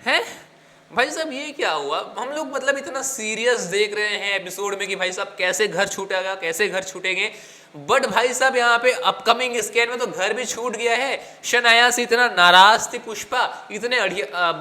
है भाई साहब ये क्या हुआ? हम लोग मतलब इतना सीरियस देख रहे हैं एपिसोड में कि भाई साहब कैसे घर छूटेगा, कैसे घर छूटेंगे, बट भाई साहब यहाँ पे अपकमिंग स्कैन में तो घर भी छूट गया है। शनाया से इतना नाराज थी पुष्पा, इतने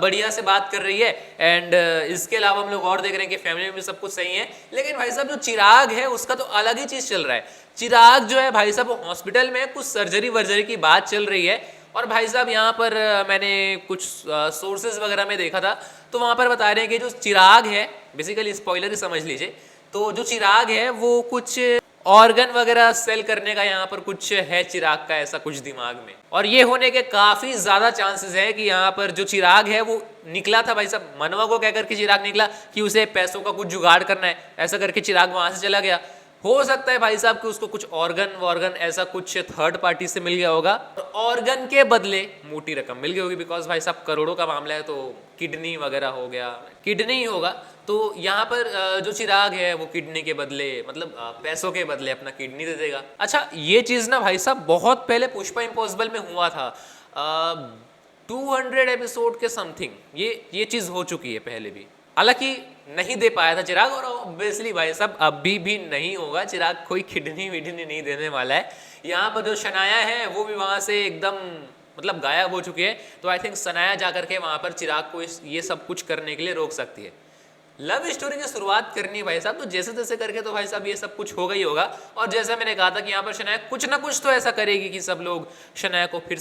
बढ़िया से बात कर रही है, एंड इसके अलावा हम लोग और देख रहे हैं कि फैमिली में भी सब कुछ सही है। लेकिन भाई साहब जो चिराग है उसका तो अलग ही चीज चल रहा है। चिराग जो है भाई साहब हॉस्पिटल में कुछ सर्जरी वर्जरी की बात चल रही है, और भाई साहब यहाँ पर मैंने कुछ सोर्सेज वगैरह में देखा था, तो वहाँ पर बता रहे हैं कि जो चिराग है, बेसिकली स्पॉइलर ही समझ लीजिए, तो जो चिराग है वो कुछ ऑर्गन वगैरह सेल करने का यहाँ पर कुछ है चिराग का, ऐसा कुछ दिमाग में। और ये होने के काफी ज्यादा चांसेस है कि यहाँ पर जो चिराग है वो निकला था भाई साहब मनवा को कहकर के चिराग निकला कि उसे पैसों का कुछ जुगाड़ करना है, ऐसा करके चिराग वहां से चला गया। हो सकता है भाई साहब कि उसको कुछ ऑर्गन ऐसा कुछ थर्ड पार्टी से मिल गया होगा, ऑर्गन के बदले मोटी रकम मिल गई होगी, बिकॉज भाई साहब करोड़ों का मामला है, तो किडनी वगैरह हो गया, किडनी ही होगा। तो यहाँ पर जो चिराग है वो किडनी के बदले मतलब पैसों के बदले अपना किडनी दे देगा। अच्छा ये चीज ना भाई साहब बहुत पहले पुष्पा इम्पॉसिबल में हुआ था, 200 एपिसोड के समथिंग ये चीज हो चुकी है पहले भी, हालांकि नहीं दे पाया था चिराग, और ऑब्वियसली भाई साहब अभी भी नहीं होगा, चिराग कोई किडनी विडनी नहीं देने वाला है। यहाँ पर जो शनाया है वो भी वहां से एकदम मतलब गायब हो चुकी है, तो आई थिंक सनाया जाकर के वहां पर चिराग को ये सब कुछ करने के लिए रोक सकती है। लव स्टोरी की शुरुआत करनी है भाई साहब, तो जैसे तैसे करके तो भाई साहब ये सब कुछ होगा ही होगा। और जैसा मैंने कहा था कि यहाँ पर शनाया कुछ ना कुछ तो ऐसा करेगी कि सब लोग शनाया को फिर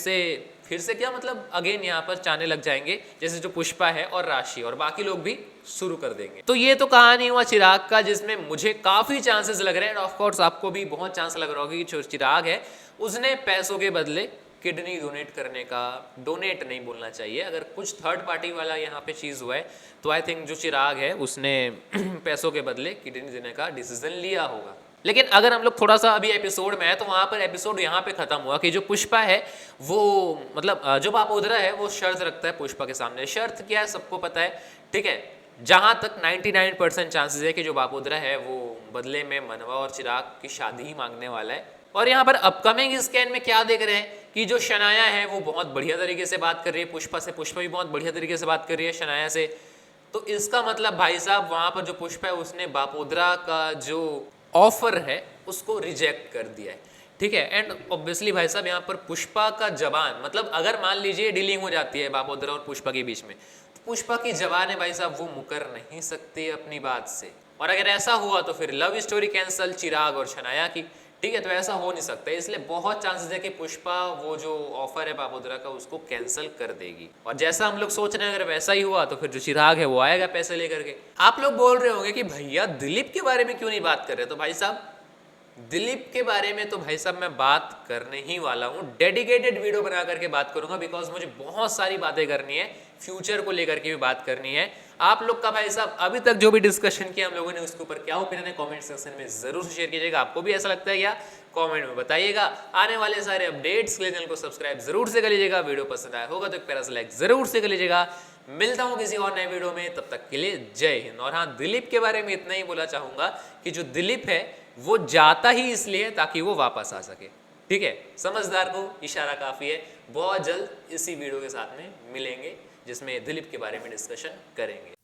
से क्या मतलब अगेन यहाँ पर चाहने लग जाएंगे, जैसे जो पुष्पा है और राशि और बाकी लोग भी शुरू कर देंगे। तो ये तो कहानी हुआ चिराग का, जिसमें मुझे काफी चांसेस लग रहे हैं, ऑफ कोर्स आपको भी बहुत चांस लग रहा होगा कि जो चिराग है उसने पैसों के बदले किडनी डोनेट करने का, डोनेट नहीं बोलना चाहिए, अगर कुछ थर्ड पार्टी वाला यहाँ पे चीज़ हुआ है तो आई थिंक जो चिराग है उसने पैसों के बदले किडनी देने का डिसीजन लिया होगा। लेकिन अगर हम लोग थोड़ा सा अभी एपिसोड में है तो वहाँ पर एपिसोड यहाँ पे खत्म हुआ कि जो पुष्पा है वो मतलब जो बापोदरा है वो शर्त रखता है पुष्पा के सामने। शर्त क्या है सबको पता है, ठीक है, जहाँ तक 99% चांसेस है कि जो बापोदरा है वो बदले में मनवा और चिराग की शादी ही मांगने वाला है। और यहाँ पर अपकमिंग स्कैन में क्या देख रहे हैं कि जो शनाया है वो बहुत बढ़िया तरीके से बात कर रही है पुष्पा से, पुष्पा भी बहुत बढ़िया तरीके से बात कर रही है शनाया से। तो इसका मतलब भाई साहब वहां पर जो पुष्पा है उसने बापोदरा का जो ऑफर है उसको रिजेक्ट कर दिया है, ठीक है। एंड ऑब्वियसली भाई साहब यहाँ पर पुष्पा का जबान, मतलब अगर मान लीजिए डीलिंग हो जाती है बापोदरा और पुष्पा के बीच में, तो पुष्पा की जबान है भाई साहब वो मुकर नहीं सकती अपनी बात से। और अगर ऐसा हुआ तो फिर लव स्टोरी कैंसल चिराग और शनाया की, ठीक है। तो ऐसा हो नहीं सकता, इसलिए बहुत चांसेस है कि पुष्पा वो जो ऑफर है बापोदरा का उसको कैंसिल कर देगी। और जैसा हम लोग सोच रहे हैं अगर वैसा ही हुआ तो फिर जो चिराग है वो आएगा पैसे लेकर के। आप लोग बोल रहे होंगे कि भैया दिलीप के बारे में क्यों नहीं बात कर रहे, तो भाई साहब दिलीप के बारे में तो भाई साहब मैं बात करने ही वाला हूँ, डेडिकेटेड वीडियो बना करके बात करूंगा, बिकॉज मुझे बहुत सारी बातें करनी है, फ्यूचर को लेकर के भी बात करनी है। आप लोग का भाई साहब अभी तक जो भी डिस्कशन किया हम लोगों ने उसके ऊपर क्या ओपिनियन है कमेंट सेक्शन में जरूर शेयर कीजिएगा। आपको भी ऐसा लगता है क्या, कमेंट में बताइएगा। आने वाले सारे अपडेट्स के लिए चैनल को सब्सक्राइब जरूर से कर लीजिएगा, वीडियो पसंद आया होगा तो एक प्यारा सा लाइक जरूर से कर लीजिएगा। मिलता हूँ किसी और नए वीडियो में, तब तक के लिए जय हिंद। और हाँ, दिलीप के बारे में इतना ही बोला चाहूंगा कि जो दिलीप है वो जाता ही इसलिए ताकि वो वापस आ सके, ठीक है। समझदार को इशारा काफी है। बहुत जल्द इसी वीडियो के साथ में मिलेंगे जिसमें दिलीप के बारे में डिस्कशन करेंगे।